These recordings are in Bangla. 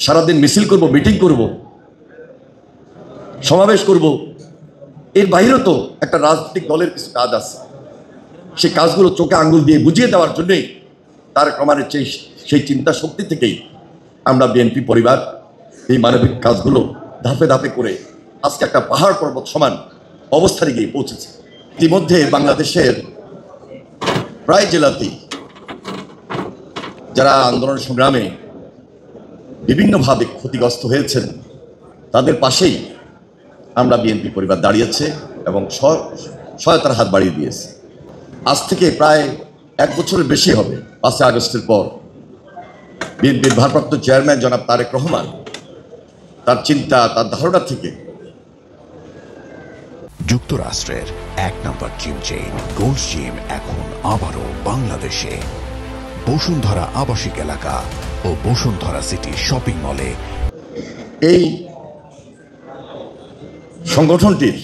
সারাদিন মিছিল করব, মিটিং করব, সমাবেশ করব, এর বাইরেও তো একটা রাজনৈতিক দলের কিছু কাজ আছে। সেই কাজগুলো চোখে আঙ্গুল দিয়ে বুঝিয়ে দেওয়ার জন্যই তারেক রহমানের সেই চিন্তা শক্তি থেকেই আমরা বিএনপি পরিবার এই মানবিক কাজগুলো ধাপে ধাপে করে আজকে একটা পাহাড় পর্বত সমান অবস্থানে গিয়ে পৌঁছেছে। ইতিমধ্যে বাংলাদেশের প্রায় জেলাতেই যারা আন্দোলন সংগ্রামে বিভিন্নভাবে ক্ষতিগ্রস্ত হয়েছেন তাদের পাশেই আমরা বিএনপি পরিবার দাঁড়িয়েছে এবং সহায়তার হাত বাড়িয়ে দিয়েছে। আজ থেকে প্রায় 1 বছরের বেশি হবে 5 আগস্টের পর বিএনপির ভারপ্রাপ্ত চেয়ারম্যান জনাব তারেক রহমান তার চিন্তা, তার ধারণা থেকে যুক্তরাষ্ট্রের 1 নম্বর জিম চেইন গোল্ড জিম এখন আবারও বাংলাদেশে বসুন্ধরা আবাসিক এলাকা ও বসুন্ধরা সিটি শপিং মলে। এই সংগঠনটির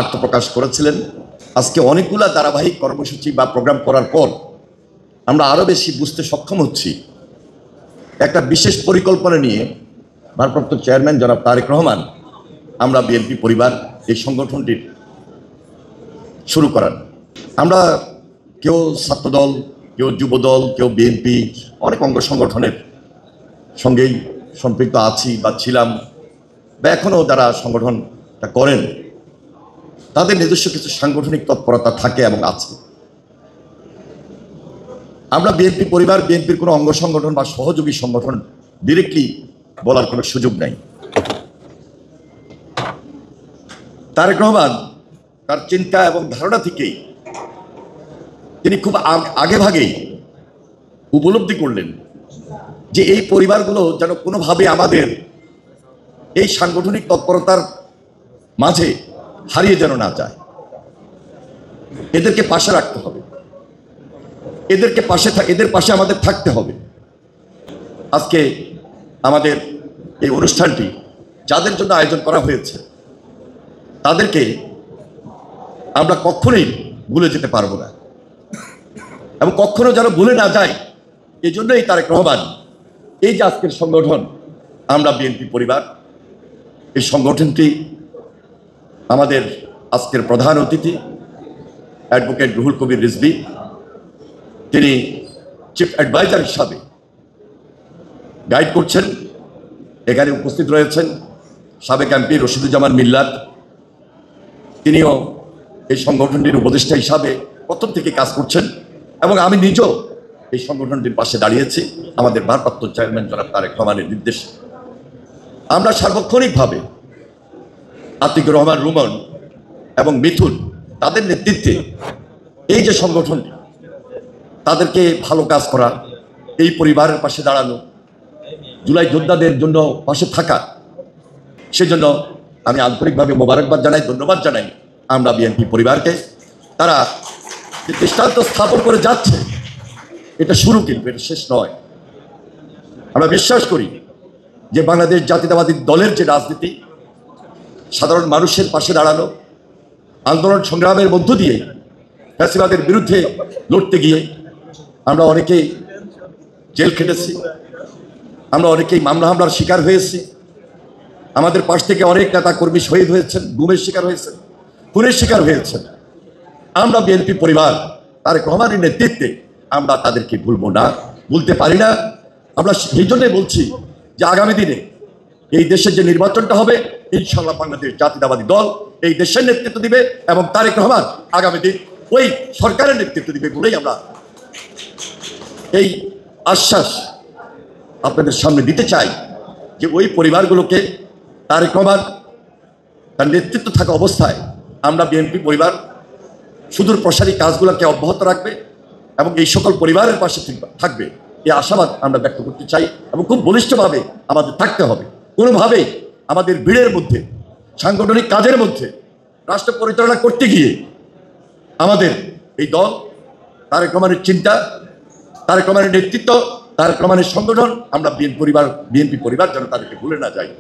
আত্মপ্রকাশ করেছিলেন। আজকে অনেকগুলা ধারাবাহিক কর্মসূচি বা প্রোগ্রাম করার পর আমরা আরও বেশি বুঝতে সক্ষম হচ্ছি একটা বিশেষ পরিকল্পনা নিয়ে ভারপ্রাপ্ত চেয়ারম্যান জনাব তারেক রহমান আমরা বিএনপি পরিবার এই সংগঠনটির শুরু করান। আমরা কেউ ছাত্রদল, কেউ যুবদল, কেউ বিএনপি, অনেক অঙ্গ সংগঠনের সঙ্গেই সম্পৃক্ত আছি বা ছিলাম বা এখনও যারা সংগঠনটা করেন তাদের নিজস্ব কিছু সাংগঠনিক তৎপরতা থাকে এবং আছে। আমরা বিএনপি পরিবার বিএনপির কোনো অঙ্গ সংগঠন বা সহযোগী সংগঠন ডিরেক্টলি বলার কোনো সুযোগ নাই। তারেক রহমান তার চিন্তা এবং ধারণা থেকেই তিনি খুব আগেভাগেই উপলব্ধি করলেন যে এই পরিবারগুলো যেন কোনোভাবে আমাদের এই সাংগঠনিক তৎপরতার মাঝে হারিয়ে যেন না যায়। এদেরকে পাশে রাখতে হবে, এদের পাশে আমাদের থাকতে হবে। আজকে আমাদের এই অনুষ্ঠানটি যাদের জন্য আয়োজন করা হয়েছে তাদেরকে আমরা কখনোই ভুলে যেতে পারবো না এবং কখনো যেন ভুলে না যায় এই জন্যই তারেক রহমান এই যে আজকের সংগঠন আমরা বিএনপি পরিবার, এই সংগঠনটি আমাদের আজকের প্রধান অতিথি অ্যাডভোকেট রুহুল কবির রিজভী, তিনি চিফ অ্যাডভাইজার হিসাবে গাইড করছেন। এখানে উপস্থিত রয়েছেন সাবেক এমপি রশিদুজ্জামান মিল্লাত, তিনিও এই সংগঠনটির উপদেষ্টা হিসাবে প্রথম থেকে কাজ করছেন এবং আমি নিজেও এই সংগঠনটির পাশে দাঁড়িয়েছি আমাদের ভারপ্রাপ্ত চেয়ারম্যান জনাব তারেক রহমানের নির্দেশে। আমরা সার্বক্ষণিকভাবে আতিকুর রহমান রুমন এবং মিথুন তাদের নেতৃত্বে এই যে সংগঠনটি তাদেরকে ভালো কাজ করা, এই পরিবারের পাশে দাঁড়ানো, জুলাই যোদ্ধাদের জন্য পাশে থাকা, সেজন্য আমি আন্তরিকভাবে মোবারকবাদ জানাই, ধন্যবাদ জানাই আমরা বিএনপি পরিবারকে। তারা যে দৃষ্টান্ত স্থাপন করে যাচ্ছে এটা শুরু, কিন্তু এটা শেষ নয়। আমরা বিশ্বাস করি যে বাংলাদেশ জাতীয়তাবাদী দলের যে রাজনীতি, সাধারণ মানুষের পাশে দাঁড়ানো, আন্দোলন সংগ্রামের মধ্য দিয়ে ফ্যাসিবাদের বিরুদ্ধে লড়তে গিয়ে আমরা অনেকেই জেল খেটেছি, আমরা অনেকেই মামলা হামলার শিকার হয়েছি, আমাদের পাশ থেকে অনেক নেতা কর্মী শহীদ হয়েছেন, গুমের শিকার হয়েছেন, খুনের শিকার হয়েছেন। আমরা বিএনপি পরিবার তারেক রহমানের নেতৃত্বে আমরা তাদেরকে ভুলবো না, ভুলতে পারি না। আমরা সেই জন্যই বলছি যে আগামী দিনে এই দেশের যে নির্বাচনটা হবে ইনশাআল্লাহ বাংলাদেশ জাতীয়তাবাদী দল এই দেশের নেতৃত্ব দিবে এবং তারেক রহমান আগামী দিন ওই সরকারের নেতৃত্ব দিবে বলেই আমরা এই আশ্বাস আপনাদের সামনে দিতে চাই যে ওই পরিবারগুলোকে তারেক রহমান তার নেতৃত্ব থাকা অবস্থায় আমরা বিএনপি পরিবার সুদূর প্রসারী কাজগুলোকে অব্যাহত রাখবে এবং এই সকল পরিবারের পাশে থাকবে, এই আশাবাদ আমরা ব্যক্ত করতে চাই এবং খুব বলিষ্ঠভাবে আমাদের থাকতে হবে। কোনোভাবেই আমাদের ভিড়ের মধ্যে, সাংগঠনিক কাজের মধ্যে রাষ্ট্র পরিচালনা করতে গিয়ে আমাদের এই দল, তারেক রহমানের চিন্তা, তারেক রহমানের নেতৃত্ব, তারেক রহমানের সংগঠন, আমরা বিএনপি পরিবার যেন তাদেরকে ভুলে না যাই।